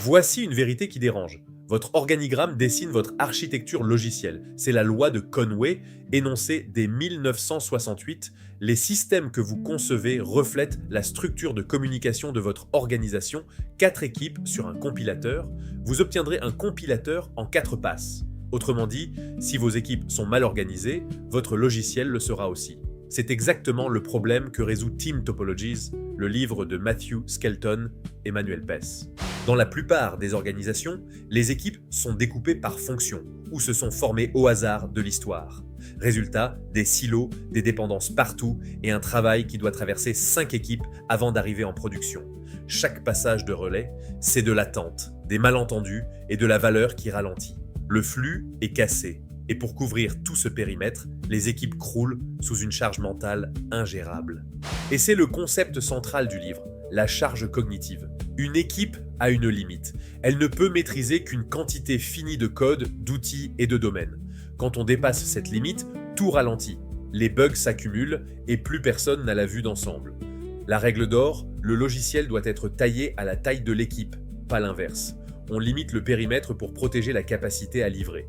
Voici une vérité qui dérange. Votre organigramme dessine votre architecture logicielle. C'est la loi de Conway, énoncée dès 1968. Les systèmes que vous concevez reflètent la structure de communication de votre organisation. 4 équipes sur un compilateur. Vous obtiendrez un compilateur en 4 passes. Autrement dit, si vos équipes sont mal organisées, votre logiciel le sera aussi. C'est exactement le problème que résout Team Topologies, le livre de Matthew Skelton et Manuel Pes. Dans la plupart des organisations, les équipes sont découpées par fonction ou se sont formées au hasard de l'histoire. Résultat, des silos, des dépendances partout et un travail qui doit traverser 5 équipes avant d'arriver en production. Chaque passage de relais, c'est de l'attente, des malentendus et de la valeur qui ralentit. Le flux est cassé. Et pour couvrir tout ce périmètre, les équipes croulent sous une charge mentale ingérable. Et c'est le concept central du livre, la charge cognitive. Une équipe a une limite. Elle ne peut maîtriser qu'une quantité finie de code, d'outils et de domaines. Quand on dépasse cette limite, tout ralentit. Les bugs s'accumulent et plus personne n'a la vue d'ensemble. La règle d'or, le logiciel doit être taillé à la taille de l'équipe, pas l'inverse. On limite le périmètre pour protéger la capacité à livrer.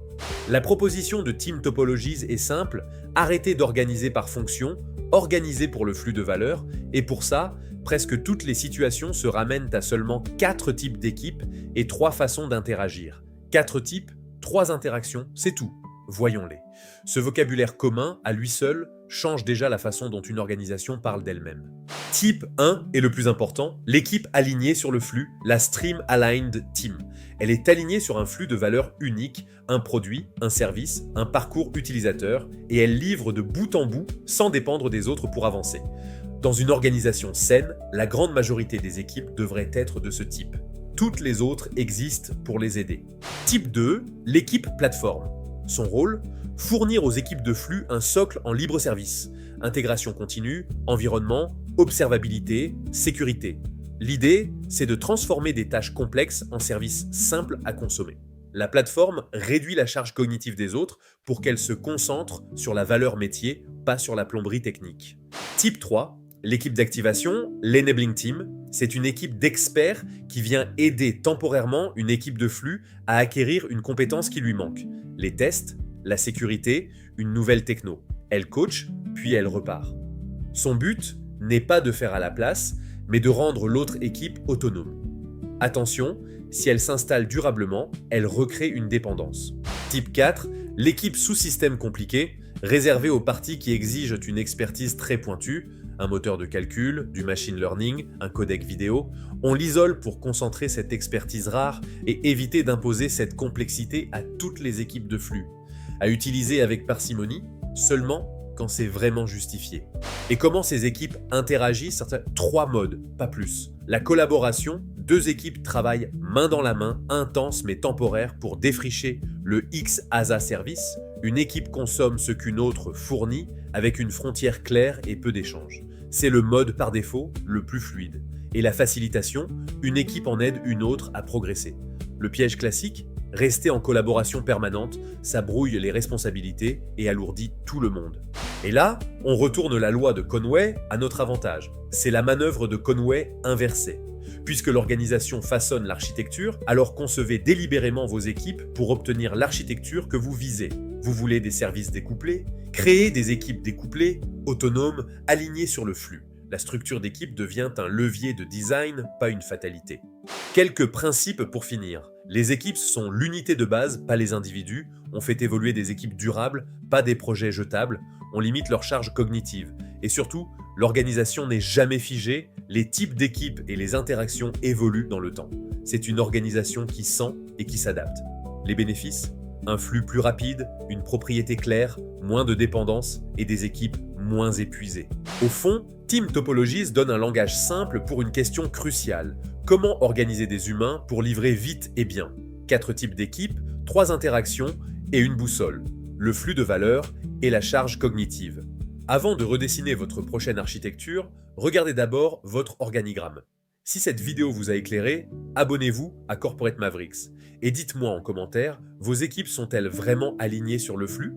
La proposition de Team Topologies est simple, arrêtez d'organiser par fonction, organisez pour le flux de valeur, et pour ça, presque toutes les situations se ramènent à seulement 4 types d'équipes et 3 façons d'interagir. 4 types, 3 interactions, c'est tout. Voyons-les. Ce vocabulaire commun, à lui seul, change déjà la façon dont une organisation parle d'elle-même. Type 1 est le plus important, l'équipe alignée sur le flux, la Stream Aligned Team. Elle est alignée sur un flux de valeurs unique, un produit, un service, un parcours utilisateur, et elle livre de bout en bout sans dépendre des autres pour avancer. Dans une organisation saine, la grande majorité des équipes devraient être de ce type. Toutes les autres existent pour les aider. Type 2, l'équipe plateforme. Son rôle, fournir aux équipes de flux un socle en libre service. Intégration continue, environnement, observabilité, sécurité. L'idée, c'est de transformer des tâches complexes en services simples à consommer. La plateforme réduit la charge cognitive des autres pour qu'elle se concentre sur la valeur métier, pas sur la plomberie technique. Type 3, l'équipe d'activation, l'Enabling Team, c'est une équipe d'experts qui vient aider temporairement une équipe de flux à acquérir une compétence qui lui manque. Les tests, la sécurité, une nouvelle techno. Elle coach, puis elle repart. Son but n'est pas de faire à la place, mais de rendre l'autre équipe autonome. Attention, si elle s'installe durablement, elle recrée une dépendance. Type 4, l'équipe sous système compliqué, réservée aux parties qui exigent une expertise très pointue, un moteur de calcul, du machine learning, un codec vidéo, on l'isole pour concentrer cette expertise rare et éviter d'imposer cette complexité à toutes les équipes de flux. À utiliser avec parcimonie, seulement quand c'est vraiment justifié. Et comment ces équipes interagissent? 3 modes, pas plus. La collaboration, 2 équipes travaillent main dans la main, intense mais temporaire pour défricher le X as a service. Une équipe consomme ce qu'une autre fournit avec une frontière claire et peu d'échanges. C'est le mode par défaut le plus fluide. Et la facilitation, une équipe en aide une autre à progresser. Le piège classique, rester en collaboration permanente, ça brouille les responsabilités et alourdit tout le monde. Et là, on retourne la loi de Conway à notre avantage. C'est la manœuvre de Conway inversée. Puisque l'organisation façonne l'architecture, alors concevez délibérément vos équipes pour obtenir l'architecture que vous visez. Vous voulez des services découplés? Créez des équipes découplées, autonomes, alignées sur le flux. La structure d'équipe devient un levier de design, pas une fatalité. Quelques principes pour finir. Les équipes sont l'unité de base, pas les individus. On fait évoluer des équipes durables, pas des projets jetables. On limite leur charge cognitive. Et surtout, l'organisation n'est jamais figée, les types d'équipes et les interactions évoluent dans le temps. C'est une organisation qui sent et qui s'adapte. Les bénéfices? Un flux plus rapide, une propriété claire, moins de dépendance et des équipes moins épuisées. Au fond, Team Topologies donne un langage simple pour une question cruciale. Comment organiser des humains pour livrer vite et bien? 4 types d'équipes, 3 interactions et une boussole. Le flux de valeur et la charge cognitive. Avant de redessiner votre prochaine architecture, regardez d'abord votre organigramme. Si cette vidéo vous a éclairé, abonnez-vous à Corporate Mavericks et dites-moi en commentaire, vos équipes sont-elles vraiment alignées sur le flux?